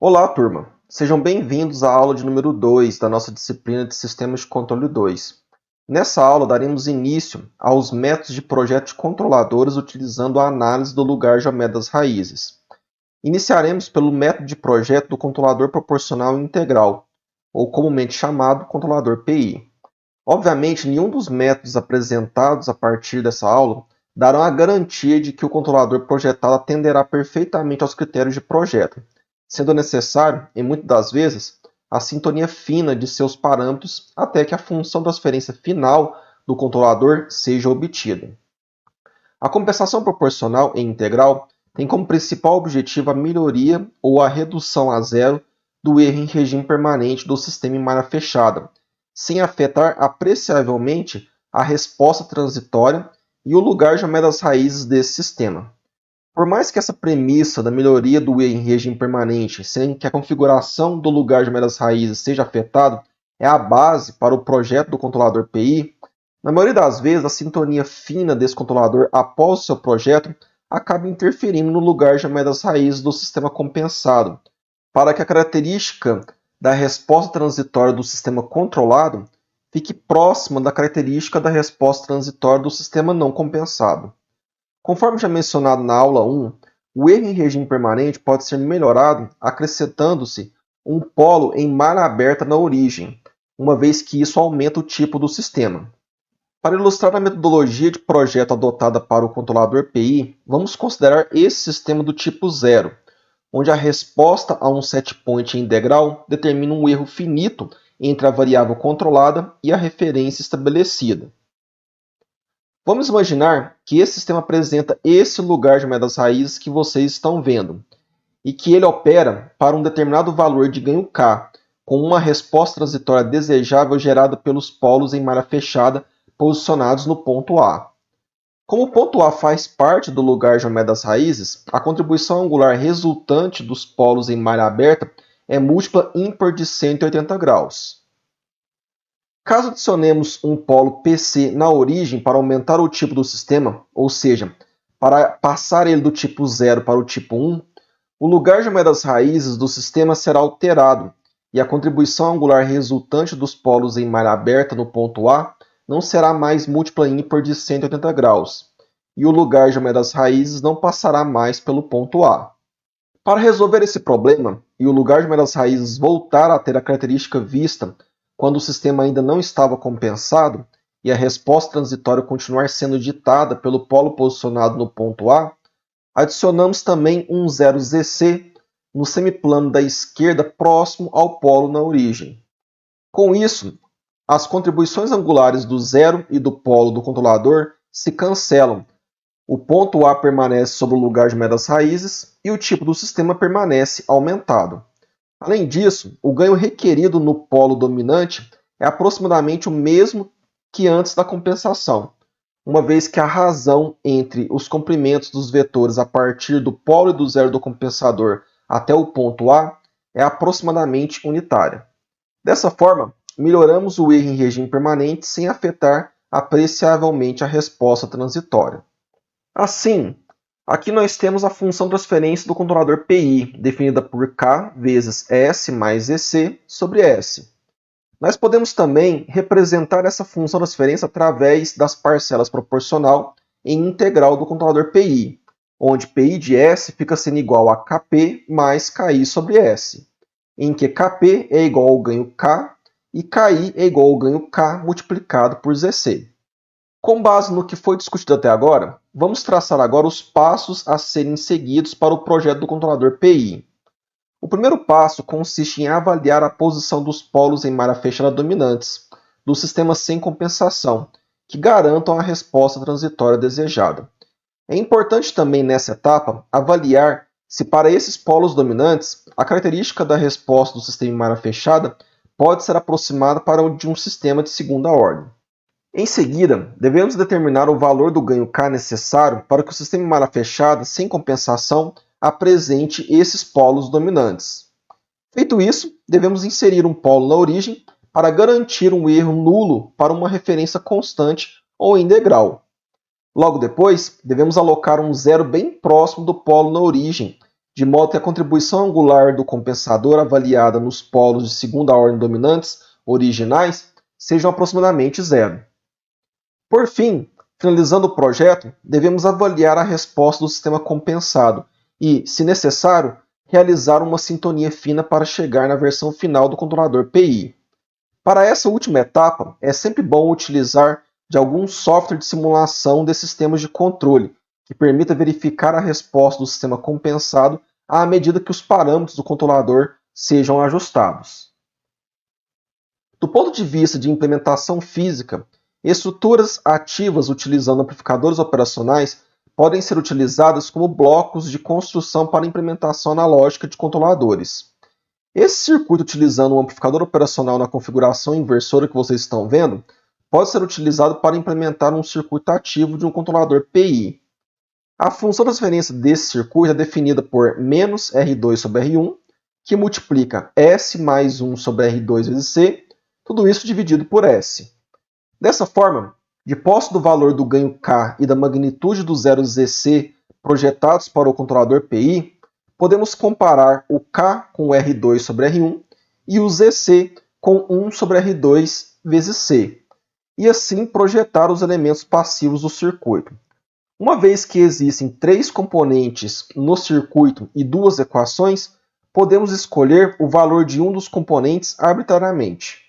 Olá, turma! Sejam bem-vindos à aula de número 2 da nossa disciplina de Sistemas de Controle 2. Nessa aula, daremos início aos métodos de projeto de controladores utilizando a análise do lugar geométrico das raízes. Iniciaremos pelo método de projeto do controlador proporcional integral, ou comumente chamado controlador PI. Obviamente, nenhum dos métodos apresentados a partir dessa aula darão a garantia de que o controlador projetado atenderá perfeitamente aos critérios de projeto, sendo necessário, e muitas das vezes, a sintonia fina de seus parâmetros até que a função de transferência final do controlador seja obtida. A compensação proporcional e integral tem como principal objetivo a melhoria ou a redução a zero do erro em regime permanente do sistema em malha fechada, sem afetar apreciavelmente a resposta transitória e o lugar geométrico das raízes desse sistema. Por mais que essa premissa da melhoria do erro em regime permanente, sem que a configuração do lugar geométrico das raízes seja afetado, é a base para o projeto do controlador PI, na maioria das vezes a sintonia fina desse controlador após o seu projeto acaba interferindo no lugar geométrico das raízes do sistema compensado, para que a característica da resposta transitória do sistema controlado fique próxima da característica da resposta transitória do sistema não compensado. Conforme já mencionado na aula 1, o erro em regime permanente pode ser melhorado acrescentando-se um polo em malha aberta na origem, uma vez que isso aumenta o tipo do sistema. Para ilustrar a metodologia de projeto adotada para o controlador PI, vamos considerar esse sistema do tipo zero, onde a resposta a um setpoint integral determina um erro finito entre a variável controlada e a referência estabelecida. Vamos imaginar que esse sistema apresenta esse lugar de das raízes que vocês estão vendo, e que ele opera para um determinado valor de ganho K, com uma resposta transitória desejável gerada pelos polos em malha fechada posicionados no ponto A. Como o ponto A faz parte do lugar geométrico das raízes, a contribuição angular resultante dos polos em malha aberta é múltipla ímpar de 180 graus. Caso adicionemos um polo PC na origem para aumentar o tipo do sistema, ou seja, para passar ele do tipo 0 para o tipo 1, o lugar geométrico das raízes do sistema será alterado e a contribuição angular resultante dos polos em malha aberta no ponto A não será mais múltipla ímpar de 180 graus, e o lugar geométrico das raízes não passará mais pelo ponto A. Para resolver esse problema, e o lugar geométrico das raízes voltar a ter a característica vista quando o sistema ainda não estava compensado, e a resposta transitória continuar sendo ditada pelo polo posicionado no ponto A, adicionamos também um 0ZC no semiplano da esquerda próximo ao polo na origem. Com isso, as contribuições angulares do zero e do polo do controlador se cancelam. O ponto A permanece sobre o lugar de das raízes e o tipo do sistema permanece aumentado. Além disso, o ganho requerido no polo dominante é aproximadamente o mesmo que antes da compensação, uma vez que a razão entre os comprimentos dos vetores a partir do polo e do zero do compensador até o ponto A é aproximadamente unitária. Dessa forma, melhoramos o erro em regime permanente sem afetar apreciavelmente a resposta transitória. Assim, aqui nós temos a função transferência do controlador PI, definida por K vezes S mais EC sobre S. Nós podemos também representar essa função transferência através das parcelas proporcional e integral do controlador PI, onde PI de S fica sendo igual a Kp mais Ki sobre S, em que Kp é igual ao ganho K e Ki é igual ao ganho K multiplicado por Zc. Com base no que foi discutido até agora, vamos traçar agora os passos a serem seguidos para o projeto do controlador PI. O primeiro passo consiste em avaliar a posição dos polos em malha fechada dominantes do sistema sem compensação, que garantam a resposta transitória desejada. É importante também nessa etapa avaliar se para esses polos dominantes a característica da resposta do sistema em malha fechada pode ser aproximada para o de um sistema de segunda ordem. Em seguida, devemos determinar o valor do ganho K necessário para que o sistema em malha fechada sem compensação apresente esses polos dominantes. Feito isso, devemos inserir um polo na origem para garantir um erro nulo para uma referência constante ou integral. Logo depois, devemos alocar um zero bem próximo do polo na origem de modo que a contribuição angular do compensador avaliada nos polos de segunda ordem dominantes originais sejam aproximadamente zero. Por fim, finalizando o projeto, devemos avaliar a resposta do sistema compensado e, se necessário, realizar uma sintonia fina para chegar na versão final do controlador PI. Para essa última etapa, é sempre bom utilizar de algum software de simulação de sistemas de controle, que permita verificar a resposta do sistema compensado à medida que os parâmetros do controlador sejam ajustados. Do ponto de vista de implementação física, estruturas ativas utilizando amplificadores operacionais podem ser utilizadas como blocos de construção para implementação analógica de controladores. Esse circuito utilizando um amplificador operacional na configuração inversora que vocês estão vendo pode ser utilizado para implementar um circuito ativo de um controlador PI. A função de transferência desse circuito é definida por menos R2 sobre R1, que multiplica S mais 1 sobre R2 vezes C, tudo isso dividido por S. Dessa forma, de posse do valor do ganho K e da magnitude dos zeros ZC projetados para o controlador PI, podemos comparar o K com o R2 sobre R1 e o ZC com 1 sobre R2 vezes C, e assim projetar os elementos passivos do circuito. Uma vez que existem 3 componentes no circuito e 2 equações, podemos escolher o valor de um dos componentes arbitrariamente.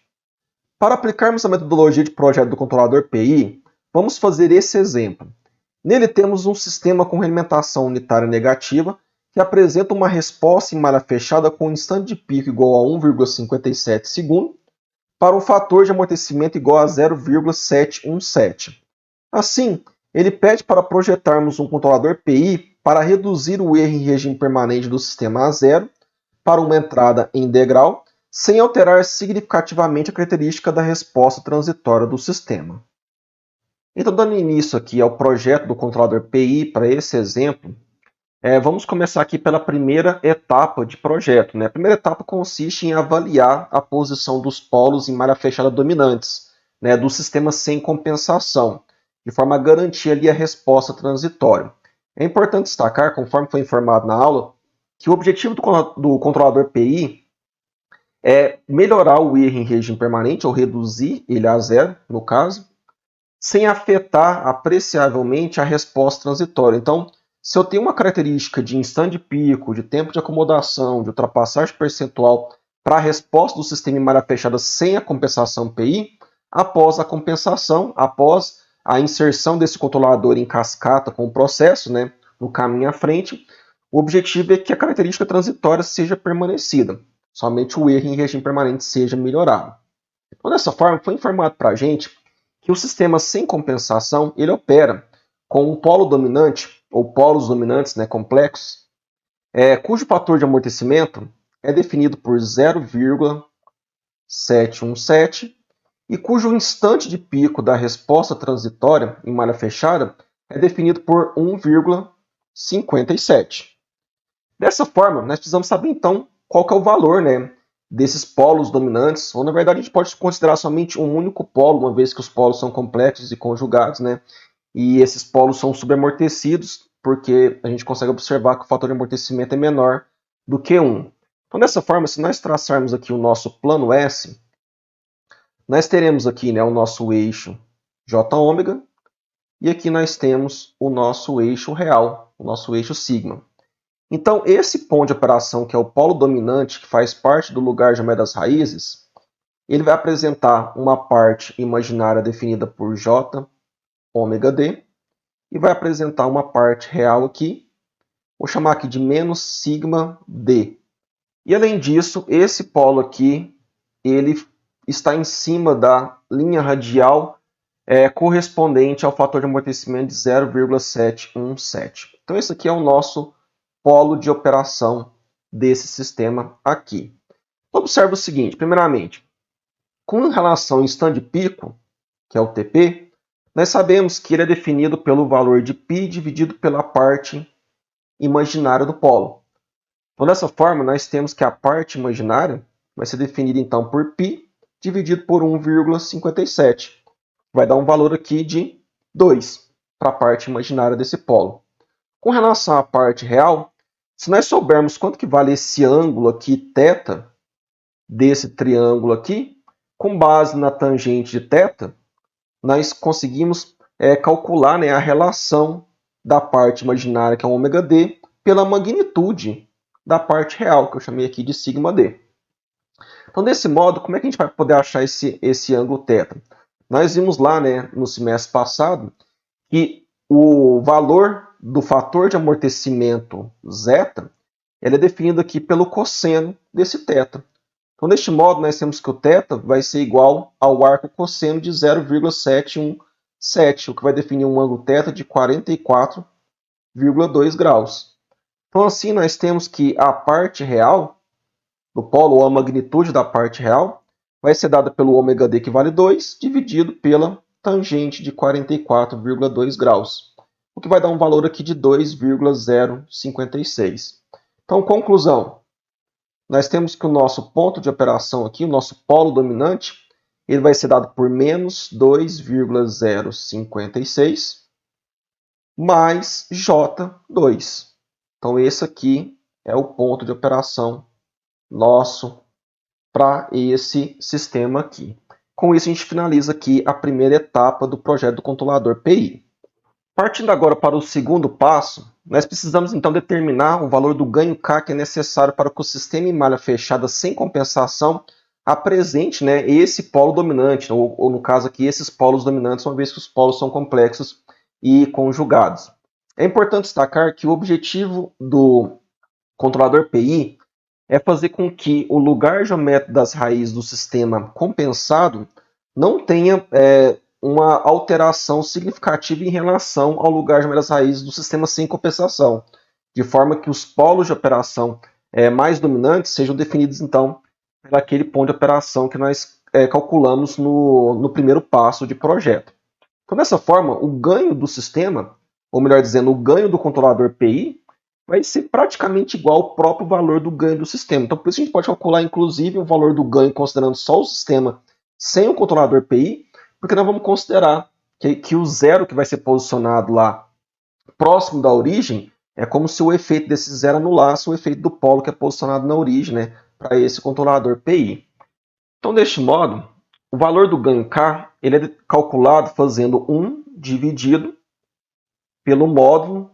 Para aplicarmos a metodologia de projeto do controlador PI, vamos fazer esse exemplo. Nele temos um sistema com realimentação unitária negativa que apresenta uma resposta em malha fechada com um instante de pico igual a 1,57 segundo para um fator de amortecimento igual a 0,717. Assim, ele pede para projetarmos um controlador PI para reduzir o erro em regime permanente do sistema a zero para uma entrada em degrau, sem alterar significativamente a característica da resposta transitória do sistema. Então, dando início aqui ao projeto do controlador PI para esse exemplo, vamos começar aqui pela primeira etapa de projeto. A primeira etapa consiste em avaliar a posição dos polos em malha fechada dominantes, do sistema sem compensação, de forma a garantir ali a resposta transitória. É importante destacar, conforme foi informado na aula, que o objetivo do controlador PI é melhorar o erro em regime permanente, ou reduzir ele a zero, no caso, sem afetar apreciavelmente a resposta transitória. Então, se eu tenho uma característica de instante de pico, de tempo de acomodação, de ultrapassagem percentual para a resposta do sistema em malha fechada sem a compensação PI, após a compensação, após a inserção desse controlador em cascata com o processo, no caminho à frente, o objetivo é que a característica transitória seja permanecida, somente o erro em regime permanente seja melhorado. Então, dessa forma, foi informado para a gente que o sistema sem compensação ele opera com um polo dominante, ou polos dominantes complexos, cujo fator de amortecimento é definido por 0,717 e cujo instante de pico da resposta transitória em malha fechada é definido por 1,57. Dessa forma, nós precisamos saber então qual que é o valor desses polos dominantes, ou na verdade a gente pode considerar somente um único polo, uma vez que os polos são complexos e conjugados, e esses polos são subamortecidos, porque a gente consegue observar que o fator de amortecimento é menor do que 1. Então, dessa forma, se nós traçarmos aqui o nosso plano S, nós teremos aqui o nosso eixo Jômega, e aqui nós temos o nosso eixo real, o nosso eixo sigma. Então, esse ponto de operação, que é o polo dominante, que faz parte do lugar geométrico das raízes, ele vai apresentar uma parte imaginária definida por J ômega D, e vai apresentar uma parte real aqui, vou chamar aqui de menos sigma D. E além disso, esse polo aqui, ele está em cima da linha radial correspondente ao fator de amortecimento de 0,717. Então esse aqui é o nosso polo de operação desse sistema aqui. Observe o seguinte, primeiramente, com relação ao instante de pico, que é o TP, nós sabemos que ele é definido pelo valor de π dividido pela parte imaginária do polo. Então, dessa forma, nós temos que a parte imaginária vai ser definida então por π dividido por 1,57. Vai dar um valor aqui de 2 para a parte imaginária desse polo. Com relação à parte real, Se nós soubermos quanto que vale esse ângulo aqui, θ, desse triângulo aqui, com base na tangente de θ, nós conseguimos calcular, né, a relação da parte imaginária, que é o ômega-d, pela magnitude da parte real, que eu chamei aqui de σd. Então, desse modo, como é que a gente vai poder achar esse ângulo θ? Nós vimos lá, né, no semestre passado que o valor do fator de amortecimento zeta ele é definido aqui pelo cosseno desse θ. Então, deste modo, nós temos que o θ vai ser igual ao arco cosseno de 0,717, o que vai definir um ângulo θ de 44,2 graus. Então, assim, nós temos que a parte real do polo, ou a magnitude da parte real, vai ser dada pelo ômega-d, que vale 2, dividido pela tangente de 44,2 graus, o que vai dar um valor aqui de 2,056. Então, conclusão. Nós temos que o nosso ponto de operação aqui, o nosso polo dominante, ele vai ser dado por menos 2,056 mais J2. Então, esse aqui é o ponto de operação nosso para esse sistema aqui. Com isso, a gente finaliza aqui a primeira etapa do projeto do controlador PI. Partindo agora para o segundo passo, nós precisamos então determinar o valor do ganho K que é necessário para que o sistema em malha fechada sem compensação apresente, né, esse polo dominante, ou no caso aqui, esses polos dominantes, uma vez que os polos são complexos e conjugados. É importante destacar que o objetivo do controlador PI é fazer com que o lugar geométrico das raízes do sistema compensado não tenha uma alteração significativa em relação ao lugar geométrico das raízes do sistema sem compensação, de forma que os polos de operação mais dominantes sejam definidos, então, por aquele ponto de operação que nós calculamos no primeiro passo de projeto. Então, dessa forma, o ganho do sistema, ou melhor dizendo, o ganho do controlador PI, vai ser praticamente igual ao próprio valor do ganho do sistema. Então, por isso a gente pode calcular, inclusive, o valor do ganho considerando só o sistema sem o controlador PI, porque nós vamos considerar que o zero que vai ser posicionado lá próximo da origem é como se o efeito desse zero anulasse o efeito do polo que é posicionado na origem, né, para esse controlador PI. Então, deste modo, o valor do ganho K ele é calculado fazendo 1 dividido pelo módulo,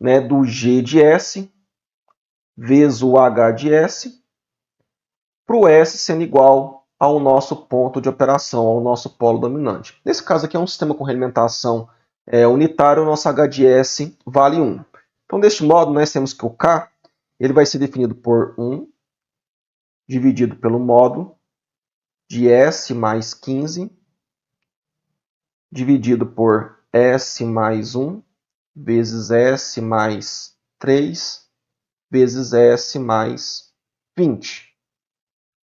né, do G de S vezes o H de S, para o S sendo igual ao nosso ponto de operação, ao nosso polo dominante. Nesse caso aqui é um sistema com realimentação unitária, o nosso H de S vale 1. Então, deste modo, nós temos que o K ele vai ser definido por 1 dividido pelo módulo de S mais 15, dividido por S mais 1, vezes S mais 3, vezes S mais 20.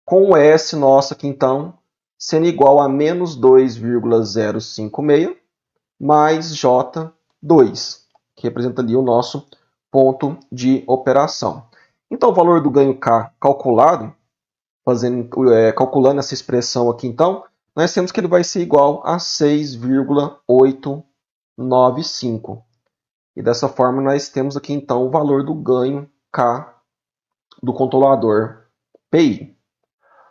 Com o S nosso aqui, então, sendo igual a menos 2,056 mais J2, que representa ali o nosso ponto de operação. Então, o valor do ganho K calculado, calculando essa expressão aqui, então, nós temos que ele vai ser igual a 6,895. E dessa forma, nós temos aqui, então, o valor do ganho K do controlador PI.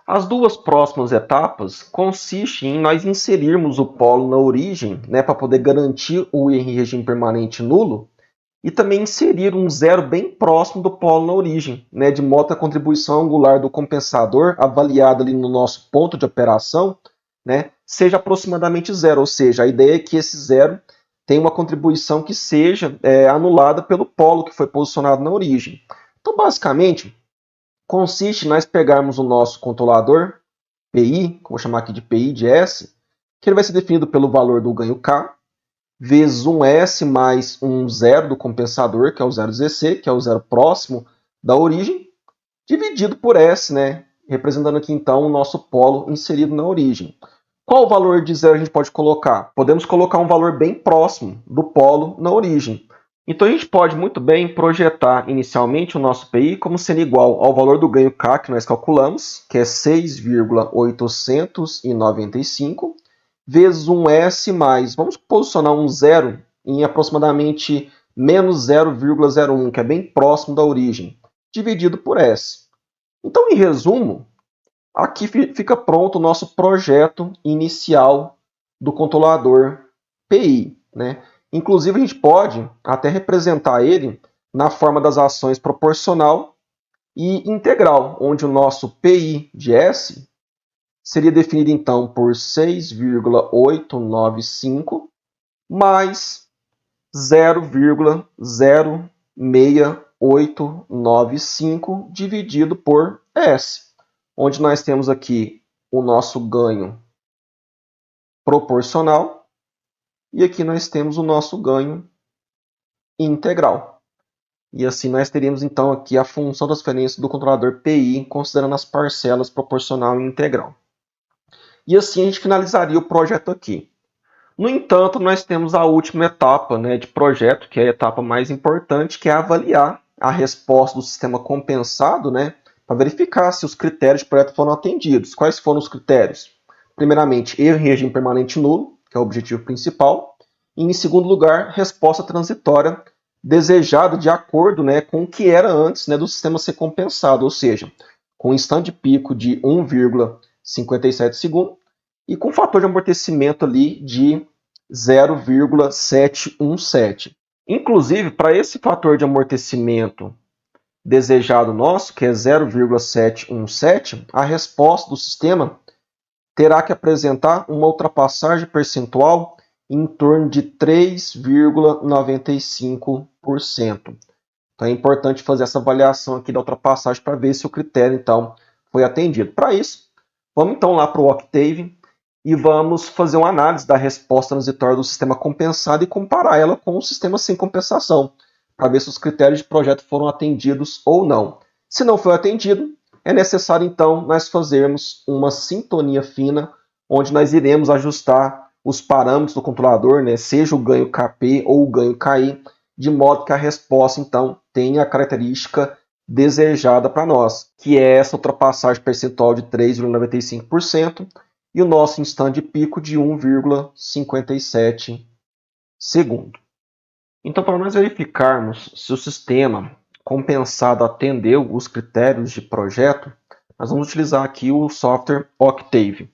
As duas próximas etapas consistem em nós inserirmos o polo na origem, né, para poder garantir o I em regime permanente nulo, e também inserir um zero bem próximo do polo na origem, né, de modo que a contribuição angular do compensador, avaliada ali no nosso ponto de operação, né, seja aproximadamente zero, ou seja, a ideia é que esse zero tenha uma contribuição que seja anulada pelo polo que foi posicionado na origem. Então, basicamente, consiste em nós pegarmos o nosso controlador PI, que eu vou chamar aqui de PI de S, que ele vai ser definido pelo valor do ganho K, vezes um S mais um zero do compensador, que é o 0ZC, que é o zero próximo da origem, dividido por S, né, representando aqui então o nosso polo inserido na origem. Qual o valor de zero a gente pode colocar? Podemos colocar um valor bem próximo do polo na origem. Então a gente pode muito bem projetar inicialmente o nosso PI como sendo igual ao valor do ganho K que nós calculamos, que é 6,895, vezes um S mais, vamos posicionar um zero em aproximadamente menos 0,01, que é bem próximo da origem, dividido por S. Então, em resumo, aqui fica pronto o nosso projeto inicial do controlador PI, né? Inclusive, a gente pode até representar ele na forma das ações proporcional e integral, onde o nosso PI de S seria definido então por 6,895 mais 0,06895 dividido por S, onde nós temos aqui o nosso ganho proporcional e aqui nós temos o nosso ganho integral. E assim nós teríamos então aqui a função das transferência do controlador PI, considerando as parcelas proporcional e integral. E assim a gente finalizaria o projeto aqui. No entanto, nós temos a última etapa, né, de projeto, que é a etapa mais importante, que é avaliar a resposta do sistema compensado, né, para verificar se os critérios de projeto foram atendidos. Quais foram os critérios? Primeiramente, erro em regime permanente nulo, que é o objetivo principal. E, em segundo lugar, resposta transitória desejada de acordo, né, com o que era antes, né, do sistema ser compensado, ou seja, com um instante de pico de 1,57 segundos e com fator de amortecimento ali de 0,717. Inclusive, para esse fator de amortecimento desejado nosso, que é 0,717, a resposta do sistema terá que apresentar uma ultrapassagem percentual em torno de 3,95%. Então é importante fazer essa avaliação aqui da ultrapassagem para ver se o critério então foi atendido. Para isso, vamos então lá para o Octave e vamos fazer uma análise da resposta transitória do sistema compensado e comparar ela com o sistema sem compensação, para ver se os critérios de projeto foram atendidos ou não. Se não foi atendido, é necessário então nós fazermos uma sintonia fina, onde nós iremos ajustar os parâmetros do controlador, né, seja o ganho KP ou o ganho KI, de modo que a resposta então tenha a característica desejada para nós, que é essa ultrapassagem percentual de 3,95% e o nosso instante de pico de 1,57 segundo. Então, para nós verificarmos se o sistema compensado atendeu os critérios de projeto, nós vamos utilizar aqui o software Octave.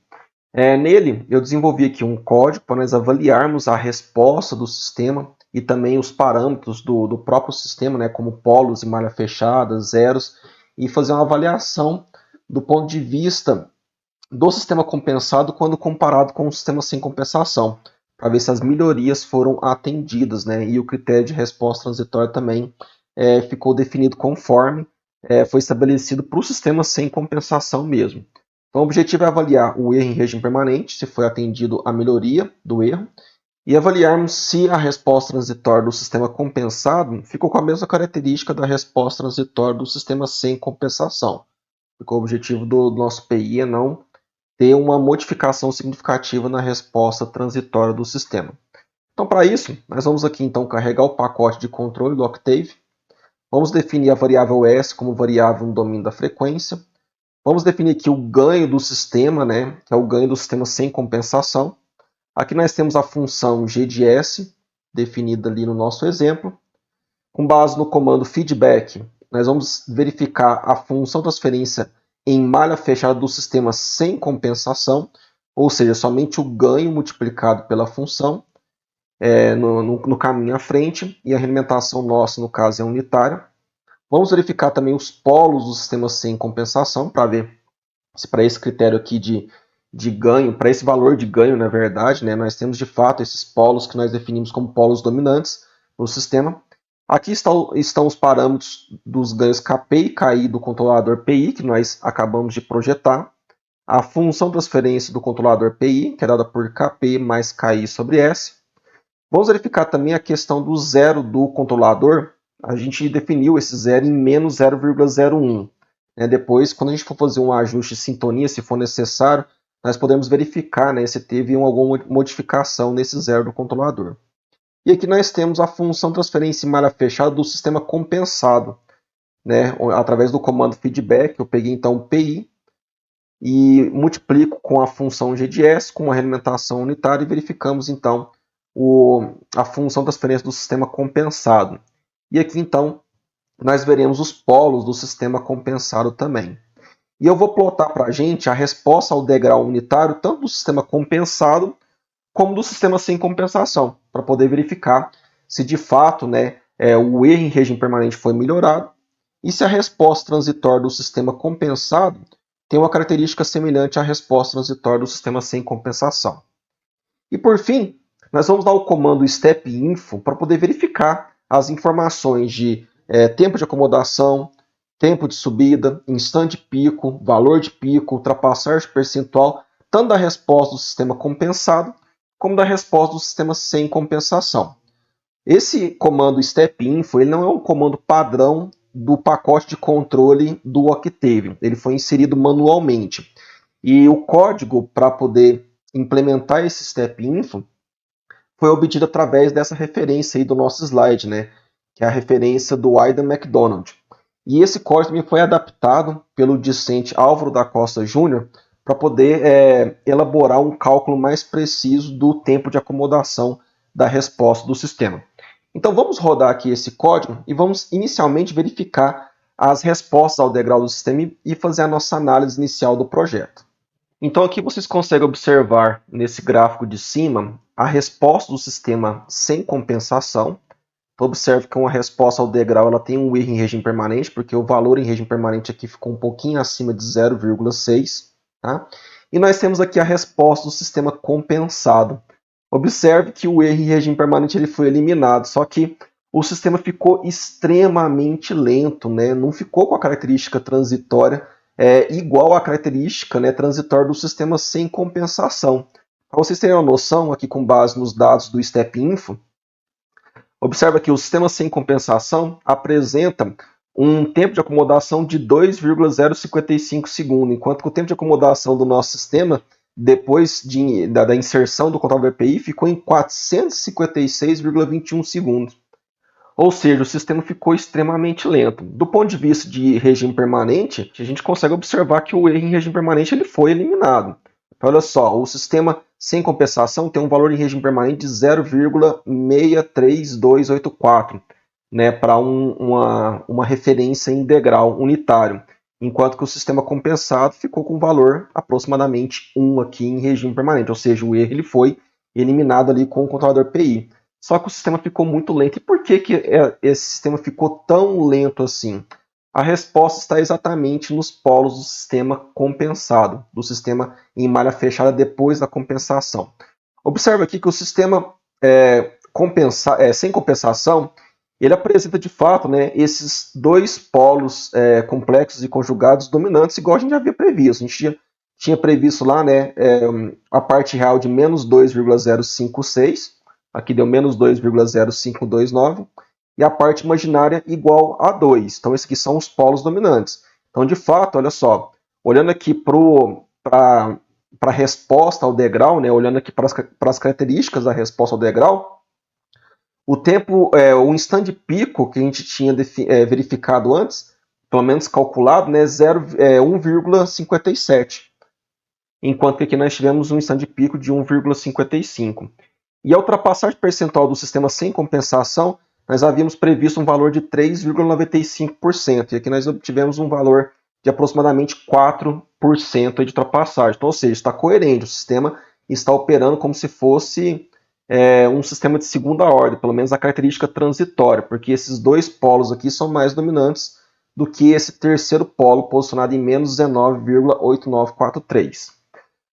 Nele, eu desenvolvi aqui um código para nós avaliarmos a resposta do sistema e também os parâmetros do próprio sistema, né, como polos e malha fechada, zeros, e fazer uma avaliação do ponto de vista do sistema compensado quando comparado com o sistema sem compensação, para ver se as melhorias foram atendidas, né, e o critério de resposta transitória também ficou definido conforme foi estabelecido para o sistema sem compensação mesmo. Então, o objetivo é avaliar o erro em regime permanente, se foi atendido a melhoria do erro, e avaliarmos se a resposta transitória do sistema compensado ficou com a mesma característica da resposta transitória do sistema sem compensação. Porque o objetivo do nosso PI é não ter uma modificação significativa na resposta transitória do sistema. Então, para isso, nós vamos aqui então carregar o pacote de controle do Octave. Vamos definir a variável S como variável no domínio da frequência. Vamos definir aqui o ganho do sistema, né, que é o ganho do sistema sem compensação. Aqui nós temos a função g de S, definida ali no nosso exemplo. Com base no comando feedback, nós vamos verificar a função transferência em malha fechada do sistema sem compensação, ou seja, somente o ganho multiplicado pela função no caminho à frente, e a realimentação nossa, no caso, é unitária. Vamos verificar também os polos do sistema sem compensação, para ver se para esse critério aqui de ganho, para esse valor de ganho, na verdade, né, nós temos de fato esses polos que nós definimos como polos dominantes no sistema. Aqui estão os parâmetros dos ganhos KP e KI do controlador PI, que nós acabamos de projetar. A função de transferência do controlador PI, que é dada por KP mais KI sobre S. Vamos verificar também a questão do zero do controlador. A gente definiu esse zero em menos 0,01. Depois, quando a gente for fazer um ajuste de sintonia, se for necessário, nós podemos verificar, né, se teve alguma modificação nesse zero do controlador. E aqui nós temos a função transferência em malha fechada do sistema compensado, né, através do comando feedback. Eu peguei então o PI e multiplico com a função g de S, com a realimentação unitária, e verificamos então a função de transferência do sistema compensado. E aqui, então, nós veremos os polos do sistema compensado também. E eu vou plotar para a gente a resposta ao degrau unitário, tanto do sistema compensado como do sistema sem compensação, para poder verificar se de fato, né, o erro em regime permanente foi melhorado e se a resposta transitória do sistema compensado tem uma característica semelhante à resposta transitória do sistema sem compensação. E por fim, nós vamos dar o comando step-info para poder verificar as informações de tempo de acomodação, tempo de subida, instante pico, valor de pico, ultrapassagem percentual, tanto da resposta do sistema compensado como da resposta do sistema sem compensação. Esse comando step-info ele não é um comando padrão do pacote de controle do Octave, ele foi inserido manualmente. E o código para poder implementar esse step-info foi obtido através dessa referência aí do nosso slide, né? Que é a referência do Aidan McDonald. E esse código também foi adaptado pelo discente Álvaro da Costa Júnior para poder elaborar um cálculo mais preciso do tempo de acomodação da resposta do sistema. Então vamos rodar aqui esse código e vamos inicialmente verificar as respostas ao degrau do sistema e fazer a nossa análise inicial do projeto. Então aqui vocês conseguem observar nesse gráfico de cima a resposta do sistema sem compensação. Então, observe que uma resposta ao degrau ela tem um erro em regime permanente, porque o valor em regime permanente aqui ficou um pouquinho acima de 0,6. Tá? E nós temos aqui a resposta do sistema compensado. Observe que o erro em regime permanente ele foi eliminado, só que o sistema ficou extremamente lento, né? Não ficou com a característica transitória igual à característica, né, transitória do sistema sem compensação. Para vocês terem uma noção, aqui com base nos dados do step-info, observa que o sistema sem compensação apresenta um tempo de acomodação de 2,055 segundos, enquanto que o tempo de acomodação do nosso sistema, depois da inserção do contador API, ficou em 456,21 segundos. Ou seja, o sistema ficou extremamente lento. Do ponto de vista de regime permanente, a gente consegue observar que o erro em regime permanente ele foi eliminado. Então, olha só, o sistema sem compensação tem um valor em regime permanente de 0,63284, né, para uma referência em degrau unitário, enquanto que o sistema compensado ficou com um valor aproximadamente 1 aqui em regime permanente, ou seja, o erro ele foi eliminado ali com o controlador PI. Só que o sistema ficou muito lento. E por que esse sistema ficou tão lento assim? A resposta está exatamente nos polos do sistema compensado, do sistema em malha fechada depois da compensação. Observe aqui que o sistema sem compensação, ele apresenta de fato, né, esses dois polos complexos e conjugados dominantes, igual a gente já havia previsto. A gente tinha previsto lá, né, a parte real de menos 2,056, aqui deu menos 2,0529, e a parte imaginária igual a 2. Então, esses aqui são os polos dominantes. Então, de fato, olha só, olhando aqui para a resposta ao degrau, né, olhando aqui para as características da resposta ao degrau, o tempo, o instante de pico que a gente tinha verificado antes, pelo menos calculado, né, 1,57. Enquanto que aqui nós tivemos um instante de pico de 1,55. E a ultrapassagem percentual do sistema sem compensação, nós havíamos previsto um valor de 3,95%. E aqui nós obtivemos um valor de aproximadamente 4% de ultrapassagem. Então, ou seja, está coerente. O sistema está operando como se fosse um sistema de segunda ordem, pelo menos a característica transitória, porque esses dois polos aqui são mais dominantes do que esse terceiro polo posicionado em menos 19,8943.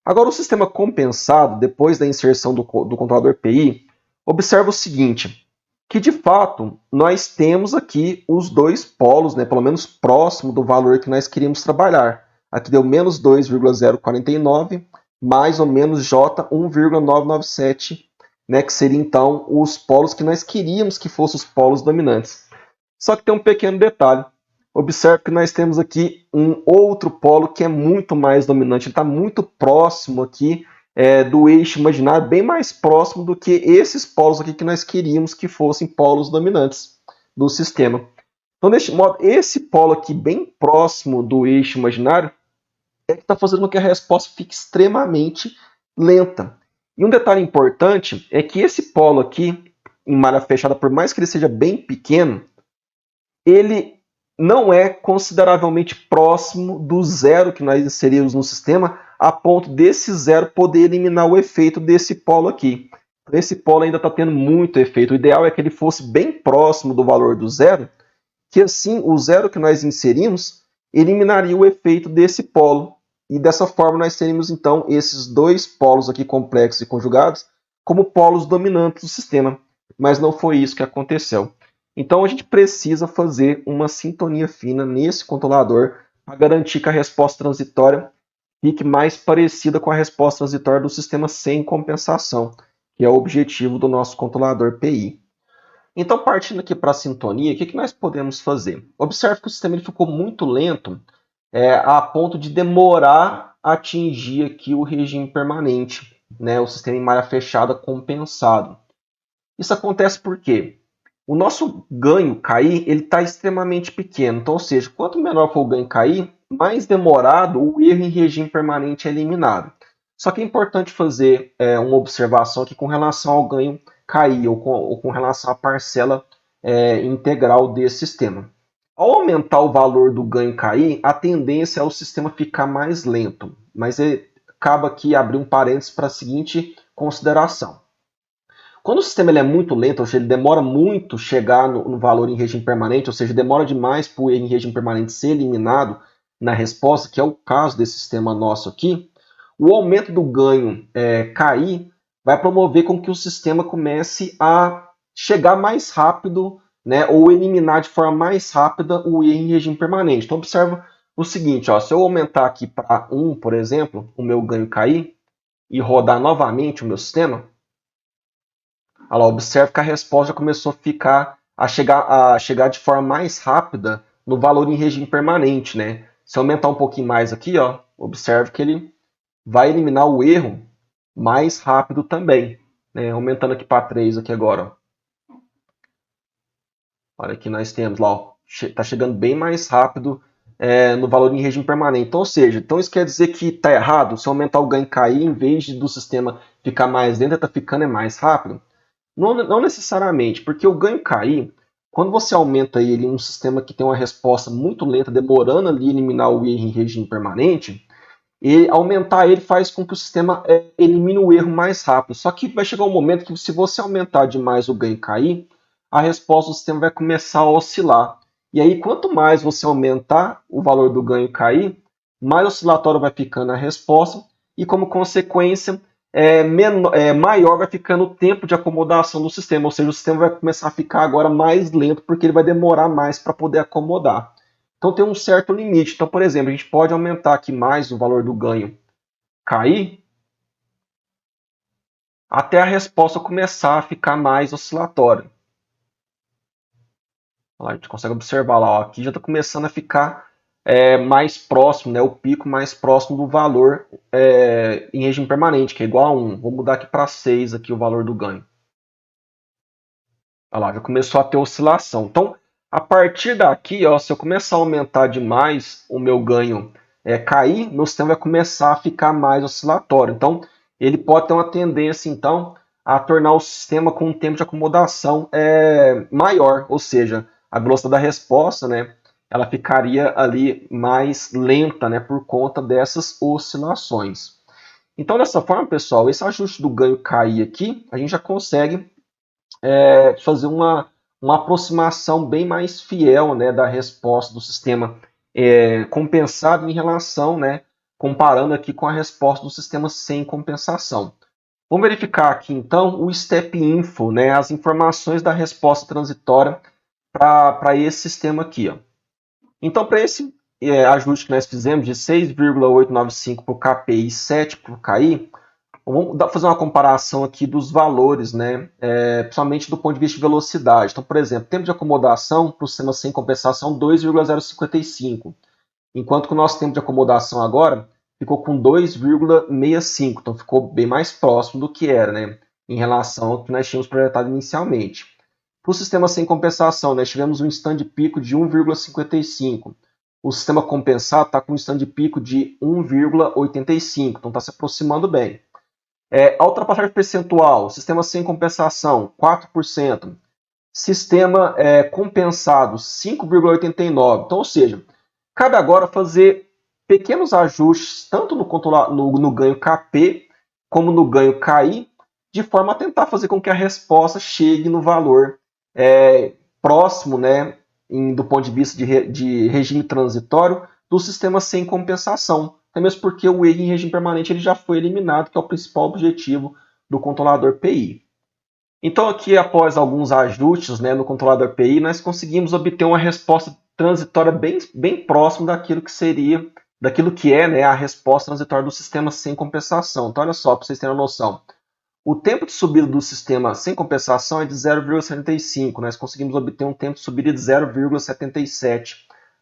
Agora, o sistema compensado, depois da inserção do controlador PI, observa o seguinte, que de fato nós temos aqui os dois polos, né, pelo menos próximo do valor que nós queríamos trabalhar. Aqui deu menos 2,049, mais ou menos J 1,997, né, que seria então os polos que nós queríamos que fossem os polos dominantes. Só que tem um pequeno detalhe. Observe que nós temos aqui um outro polo que é muito mais dominante, ele está muito próximo aqui do eixo imaginário, bem mais próximo do que esses polos aqui que nós queríamos que fossem polos dominantes do sistema. Então, deste modo, esse polo aqui bem próximo do eixo imaginário é que está fazendo com que a resposta fique extremamente lenta. E um detalhe importante é que esse polo aqui, em malha fechada, por mais que ele seja bem pequeno, ele não é consideravelmente próximo do zero que nós inserimos no sistema, a ponto desse zero poder eliminar o efeito desse polo aqui. Esse polo ainda está tendo muito efeito. O ideal é que ele fosse bem próximo do valor do zero, que assim o zero que nós inserimos eliminaria o efeito desse polo. E dessa forma nós teríamos então esses dois polos aqui complexos e conjugados como polos dominantes do sistema. Mas não foi isso que aconteceu. Então a gente precisa fazer uma sintonia fina nesse controlador para garantir que a resposta transitória fique mais parecida com a resposta transitória do sistema sem compensação, que é o objetivo do nosso controlador PI. Então, partindo aqui para a sintonia, o que nós podemos fazer? Observe que o sistema ele ficou muito lento a ponto de demorar a atingir aqui o regime permanente, né? O sistema em malha fechada compensado. Isso acontece porque o nosso ganho cair ele está extremamente pequeno. Então, ou seja, quanto menor for o ganho cair, mais demorado o erro em regime permanente é eliminado. Só que é importante fazer uma observação aqui com relação ao ganho cair ou com relação à parcela integral desse sistema. Ao aumentar o valor do ganho cair, a tendência é o sistema ficar mais lento. Mas acaba aqui abrir um parênteses para a seguinte consideração. Quando o sistema ele é muito lento, ou seja, ele demora muito chegar no valor em regime permanente, ou seja, demora demais para o erro em regime permanente ser eliminado na resposta, que é o caso desse sistema nosso aqui, o aumento do ganho cair vai promover com que o sistema comece a chegar mais rápido, né, ou eliminar de forma mais rápida o erro em regime permanente. Então, observa o seguinte, ó, se eu aumentar aqui para 1, por exemplo, o meu ganho cair, e rodar novamente o meu sistema, olha lá, observe que a resposta já começou a chegar de forma mais rápida no valor em regime permanente, né? Se aumentar um pouquinho mais aqui, ó, observe que ele vai eliminar o erro mais rápido também, né? Aumentando aqui para 3 aqui agora, ó. Olha aqui nós temos lá, está chegando bem mais rápido no valor em regime permanente. Então, ou seja, então isso quer dizer que está errado. Se aumentar o ganho cair, em vez do sistema ficar mais lento, está ficando mais rápido. Não necessariamente, porque o ganho cair, quando você aumenta ele em um sistema que tem uma resposta muito lenta, demorando ali eliminar o erro em regime permanente, e aumentar ele faz com que o sistema elimine o erro mais rápido. Só que vai chegar um momento que se você aumentar demais o ganho cair, a resposta do sistema vai começar a oscilar. E aí, quanto mais você aumentar o valor do ganho cair, mais oscilatório vai ficando a resposta e, como consequência, maior vai ficando o tempo de acomodação do sistema, ou seja, o sistema vai começar a ficar agora mais lento porque ele vai demorar mais para poder acomodar. Então tem um certo limite. Então, por exemplo, a gente pode aumentar aqui mais o valor do ganho cair até a resposta começar a ficar mais oscilatória. A gente consegue observar lá, ó, aqui já está começando a ficar mais próximo, né, o pico mais próximo do valor em regime permanente, que é igual a 1. Vou mudar aqui para 6 aqui, o valor do ganho. Olha lá, já começou a ter oscilação. Então, a partir daqui, ó, se eu começar a aumentar demais o meu ganho cair, meu sistema vai começar a ficar mais oscilatório. Então, ele pode ter uma tendência, então, a tornar o sistema com um tempo de acomodação maior, ou seja, a velocidade da resposta, né, ela ficaria ali mais lenta, né, por conta dessas oscilações. Então, dessa forma, pessoal, esse ajuste do ganho cair aqui, a gente já consegue fazer uma aproximação bem mais fiel, né, da resposta do sistema compensado em relação, né, comparando aqui com a resposta do sistema sem compensação. Vamos verificar aqui então o step info, né, as informações da resposta transitória para esse sistema aqui. Ó. Então, para esse ajuste que nós fizemos de 6,895 para o KPI e 7 para o KI, vamos fazer uma comparação aqui dos valores, né? Principalmente do ponto de vista de velocidade. Então, por exemplo, tempo de acomodação para o sistema sem compensação 2,055, enquanto que o nosso tempo de acomodação agora ficou com 2,65, então ficou bem mais próximo do que era, né? Em relação ao que nós tínhamos projetado inicialmente. Para o sistema sem compensação, nós tivemos um stand pico de 1,55. O sistema compensado está com um stand pico de 1,85, então está se aproximando bem. A ultrapassagem percentual, sistema sem compensação, 4%. Sistema compensado, 5,89%. Então, ou seja, cabe agora fazer pequenos ajustes, tanto no ganho KP, como no ganho KI, de forma a tentar fazer com que a resposta chegue no valor próximo, né, do ponto de vista de regime transitório, do sistema sem compensação. Até mesmo porque o erro em regime permanente ele já foi eliminado, que é o principal objetivo do controlador PI. Então aqui, após alguns ajustes, né, no controlador PI, nós conseguimos obter uma resposta transitória bem próxima daquilo que é, né, a resposta transitória do sistema sem compensação. Então olha só, para vocês terem uma noção. O tempo de subida do sistema sem compensação é de 0,75. Nós conseguimos obter um tempo de subida de 0,77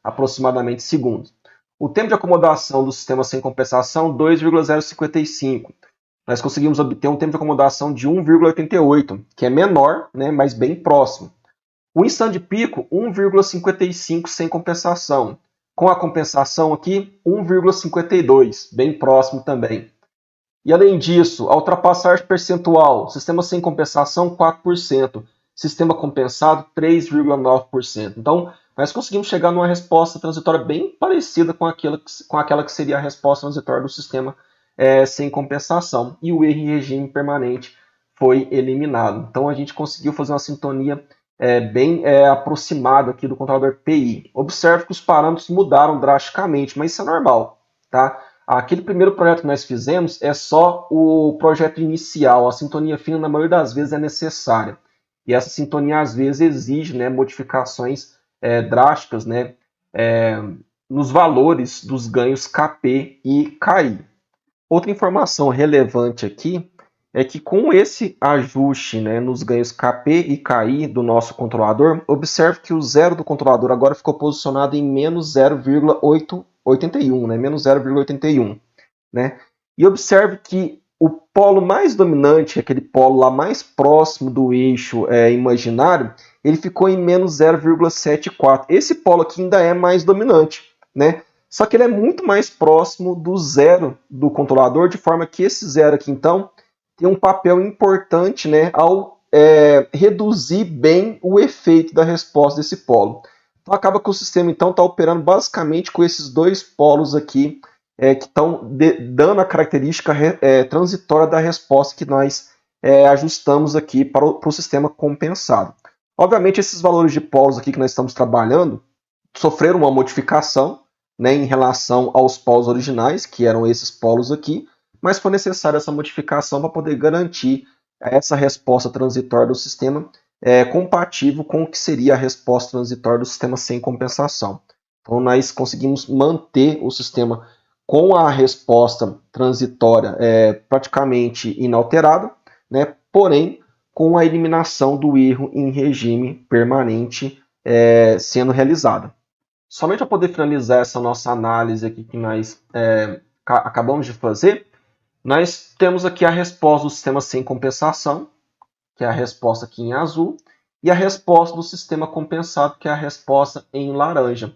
aproximadamente segundos. O tempo de acomodação do sistema sem compensação, 2,055. Nós conseguimos obter um tempo de acomodação de 1,88, que é menor, né, mas bem próximo. O instante de pico, 1,55 sem compensação. Com a compensação aqui, 1,52, bem próximo também. E além disso, a ultrapassagem percentual, sistema sem compensação, 4%. Sistema compensado, 3,9%. Então, nós conseguimos chegar numa resposta transitória bem parecida com aquela que seria a resposta transitória do sistema sem compensação. E o erro em regime permanente foi eliminado. Então, a gente conseguiu fazer uma sintonia bem aproximada aqui do controlador PI. Observe que os parâmetros mudaram drasticamente, mas isso é normal, tá? Aquele primeiro projeto que nós fizemos é só o projeto inicial. A sintonia fina, na maioria das vezes, é necessária. E essa sintonia, às vezes, exige, né, modificações drásticas, né, nos valores dos ganhos KP e KI. Outra informação relevante aqui é que com esse ajuste, né, nos ganhos KP e KI do nosso controlador, observe que o zero do controlador agora ficou posicionado em menos 0,81, né, menos 0,81. Né? E observe que o polo mais dominante, aquele polo lá mais próximo do eixo imaginário, ele ficou em menos 0,74. Esse polo aqui ainda é mais dominante, né? Só que ele é muito mais próximo do zero do controlador, de forma que esse zero aqui, então, tem um papel importante, né, ao reduzir bem o efeito da resposta desse polo. Então acaba que o sistema então está operando basicamente com esses dois polos aqui, que estão dando a característica transitória da resposta que nós ajustamos aqui para o sistema compensado. Obviamente esses valores de polos aqui que nós estamos trabalhando sofreram uma modificação, né, em relação aos polos originais, que eram esses polos aqui, mas foi necessária essa modificação para poder garantir essa resposta transitória do sistema compatível com o que seria a resposta transitória do sistema sem compensação. Então, nós conseguimos manter o sistema com a resposta transitória praticamente inalterada, né, porém com a eliminação do erro em regime permanente sendo realizada. Somente para poder finalizar essa nossa análise aqui que nós acabamos de fazer, nós temos aqui a resposta do sistema sem compensação, que é a resposta aqui em azul, e a resposta do sistema compensado, que é a resposta em laranja.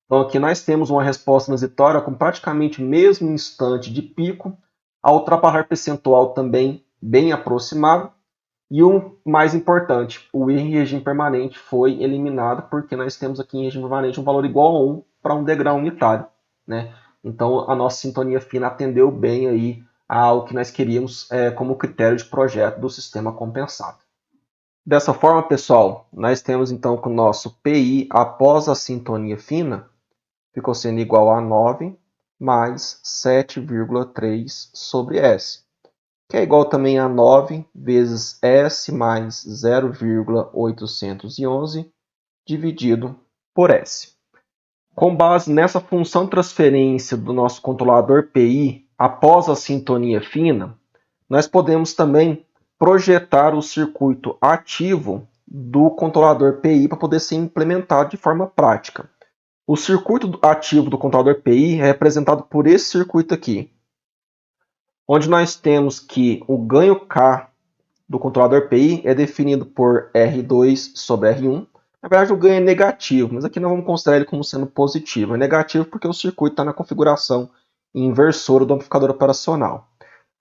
Então aqui nós temos uma resposta transitória com praticamente o mesmo instante de pico, a ultrapassagem percentual também bem aproximado, e o mais importante, o erro em regime permanente foi eliminado, porque nós temos aqui em regime permanente um valor igual a 1 para um degrau unitário, né? Então a nossa sintonia fina atendeu bem aí ao que nós queríamos como critério de projeto do sistema compensado. Dessa forma, pessoal, nós temos então que o nosso PI após a sintonia fina ficou sendo igual a 9 mais 7,3 sobre S, que é igual também a 9 vezes S mais 0,811 dividido por S. Com base nessa função transferência do nosso controlador PI após a sintonia fina, nós podemos também projetar o circuito ativo do controlador PI para poder ser implementado de forma prática. O circuito ativo do controlador PI é representado por esse circuito aqui, onde nós temos que o ganho K do controlador PI é definido por R2 sobre R1. Na verdade, o ganho é negativo, mas aqui nós vamos considerar ele como sendo positivo. É negativo porque o circuito está na configuração inversora do amplificador operacional.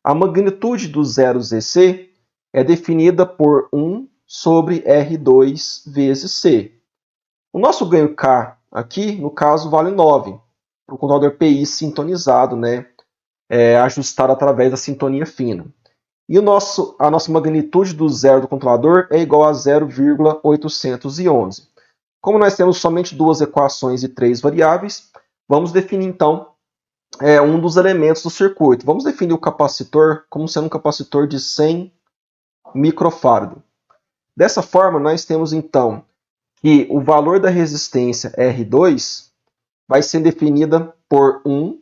A magnitude do 0ZC é definida por 1 sobre R2 vezes C. O nosso ganho K aqui, no caso, vale 9, para o controlador PI sintonizado, né? Ajustado através da sintonia fina. E a nossa magnitude do zero do controlador é igual a 0,811. Como nós temos somente duas equações e três variáveis, vamos definir então um dos elementos do circuito. Vamos definir o capacitor como sendo um capacitor de 100 microfarad. Dessa forma, nós temos então que o valor da resistência R2 vai ser definida por 1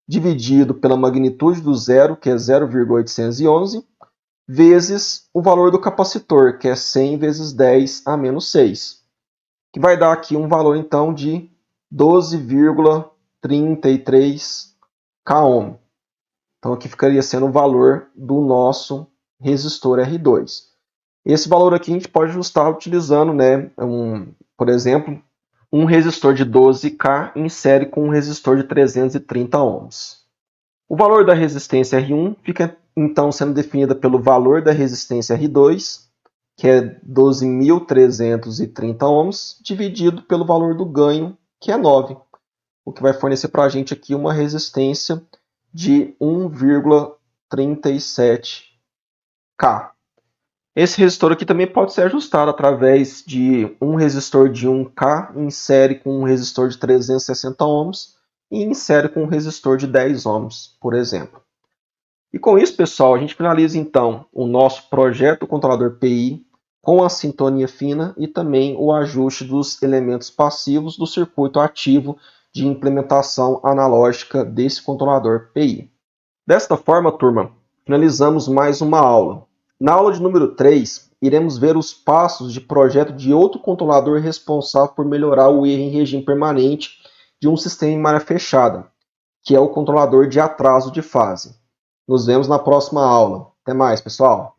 dividido pela magnitude do zero, que é 0,811, vezes o valor do capacitor, que é 100 vezes 10 a menos 6, que vai dar aqui um valor então de 12,33 kΩ. Então aqui ficaria sendo o valor do nosso resistor R2. Esse valor aqui a gente pode ajustar utilizando, por exemplo, um resistor de 12K em série com um resistor de 330 ohms. O valor da resistência R1 fica então sendo definida pelo valor da resistência R2, que é 12.330 ohms, dividido pelo valor do ganho, que é 9, o que vai fornecer para a gente aqui uma resistência de 1,37K. Esse resistor aqui também pode ser ajustado através de um resistor de 1K em série com um resistor de 360 ohms e em série com um resistor de 10 ohms, por exemplo. E com isso, pessoal, a gente finaliza então o nosso projeto controlador PI com a sintonia fina e também o ajuste dos elementos passivos do circuito ativo de implementação analógica desse controlador PI. Desta forma, turma, finalizamos mais uma aula. Na aula de número 3, iremos ver os passos de projeto de outro controlador responsável por melhorar o erro em regime permanente de um sistema em malha fechada, que é o controlador de atraso de fase. Nos vemos na próxima aula. Até mais, pessoal!